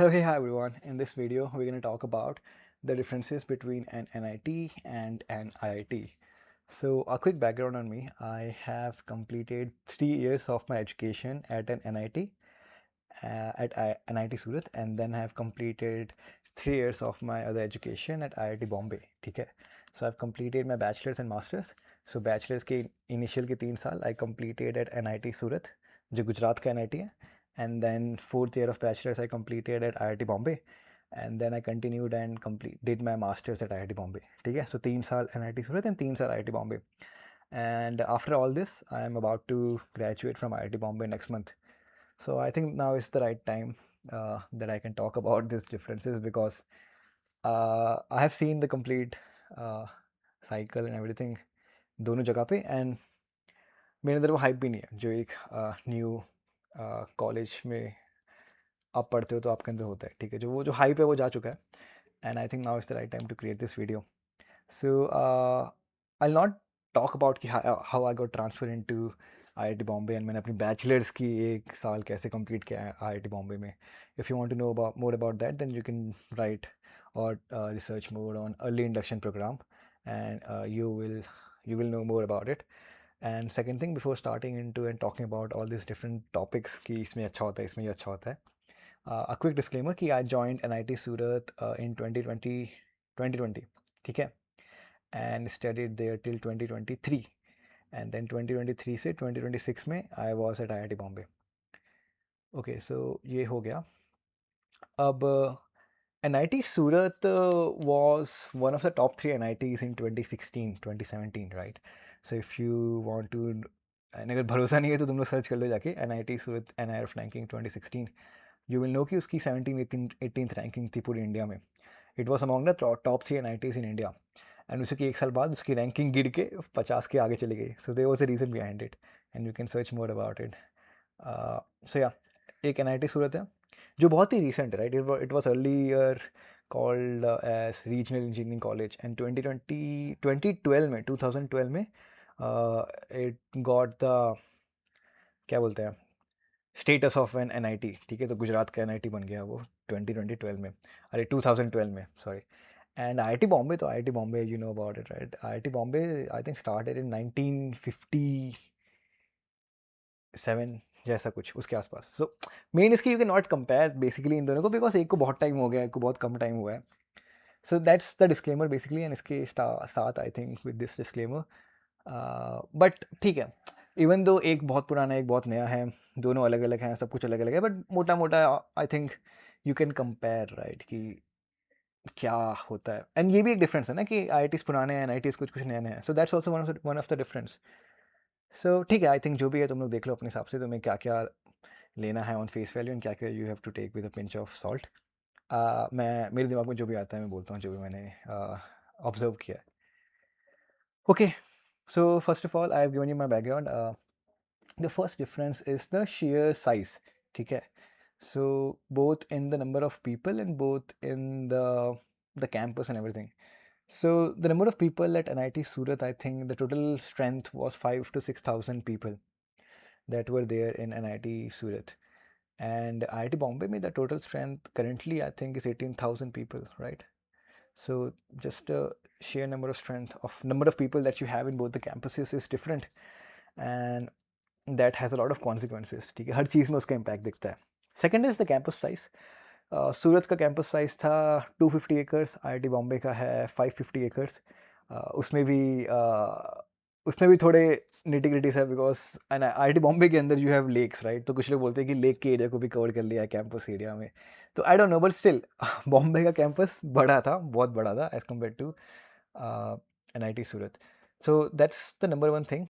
Hello, hey, hi everyone. In this video, we're going to talk about the differences between an NIT and an IIT. So, a quick background on me. I have completed 3 years of my education at an NIT, NIT Surat, and then I have completed 3 years of my other education at IIT Bombay. Okay, so I've completed my bachelor's and master's. So, bachelor's के initial के 3 साल I completed at NIT Surat, जो गुजरात का NIT है, and then 4th year of bachelor's I completed at IIT Bombay, and then I continued and did my master's at IIT Bombay. ठीक है, so 3 साल NIT Surat and 3 साल IIT Bombay. And after all this, I am about to graduate from IIT Bombay next month. So I think now is the right time that I can talk about these differences because I have seen the complete cycle and everything दोनों जगह पे, and मेरे अंदर वो hype भी नहीं है जो एक न्यू कॉलेज में आप पढ़ते हो तो आपके अंदर होता है. ठीक है, जो हाइप है वो जा चुका है, and I think now is the right time to create this video. So I not talk about कि how I got transfer into IIT Bombay and मैंने अपनी बैचलर्स की 1 साल कैसे कंप्लीट किया है IIT बॉम्बे में. If you want to know about more about that then you can write or research more on early induction programme and you will know more about it. And second thing, before starting into and talking about all these different topics कि इसमें अच्छा होता है इसमें ये अच्छा होता है, a quick disclaimer कि I joined NIT Surat in 2020, ठीक है, and studied there till 2023, and then 2023 से 2026 में I was at IIT Bombay. Okay, so ये हो गया. अब NIT Surat was one of the top 3 NITs in 2016, 2017, right? So if you want to, and अगर भरोसा नहीं है तो तुम लोग सर्च कर लो जाके NIT Surat NIRF ranking 2016. You will know कि उसकी 17th 18th रैंकिंग थी पूरी इंडिया में. It was among the top 3 NITs in India, and उसके 1 साल बाद उसकी रैंकिंग गिर के 50 के आगे चली गई. So there was a reason behind it, and you can search more about it. So yeah, एक NIT सूरत है जो बहुत ही रिसेंट है, right? It was earlier called as regional engineering college, and 2012 में इट गॉट द, क्या बोलते हैं, स्टेटस ऑफ एन NIT. ठीक है, तो गुजरात का NIT बन गया वो 2012 में, अरे 2012 में, सॉरी. एंड IIT बॉम्बे, तो IIT Bombay you know about it, right? IIT Bombay I think started in 1957 जैसा कुछ उसके आसपास. सो मेन इसकी you can not compare basically इन दोनों को, बिकॉज एक को बहुत टाइम हो गया, एक को बहुत कम टाइम हुआ है. सो that's the disclaimer basically, and इसके साथ I think with this disclaimer, but ठीक है, इवन दो एक बहुत पुराना एक बहुत नया है, दोनों अलग अलग हैं, सब कुछ अलग अलग है, बट मोटा मोटा I think you can compare, right, कि क्या होता है. एंड ये भी एक डिफरेंस है ना कि IITs पुराने हैं, NITs कुछ कुछ नए नए हैं. So that's also one of the difference. So ठीक है, आई थिंक जो भी है तुम लोग देख लो अपने हिसाब से तुम्हें क्या क्या लेना है ऑन फेस वैल्यू, एंड क्या क्या you have to take with a pinch of salt. मैं मेरे दिमाग में जो भी आता है मैं बोलता हूँ, जो भी मैंने ऑब्जर्व किया है. Okay, so first of all I have given you my background. The first difference is the sheer size. ठीक है, so both in the number of people and both in the campus and everything. So the number of people at NIT Surat, I think the total strength was 5 to 6,000 people that were there in NIT Surat. And IIT Bombay में the total strength currently I think is 18,000 people, right? So just a sheer number of people that you have in both the campuses is different, and that has a lot of consequences. ठीक है, हर चीज़ में उसका impact दिखता है. Second is the campus size. Surat का campus size था 250 एकर्स, IIT बॉम्बे का है 550 एकर्स. उसमें भी थोड़े निटी-ग्रिटीज़ है, बिकॉज एंड IIT बॉम्बे के अंदर यू हैव लेक्स, राइट? तो कुछ लोग बोलते हैं कि लेक के एरिया को भी कवर कर लिया है कैंपस एरिया में. तो I don't know, but still Bombay का कैंपस बड़ा था, बहुत बड़ा था as compare to NIT Surat. So that's the number one thing.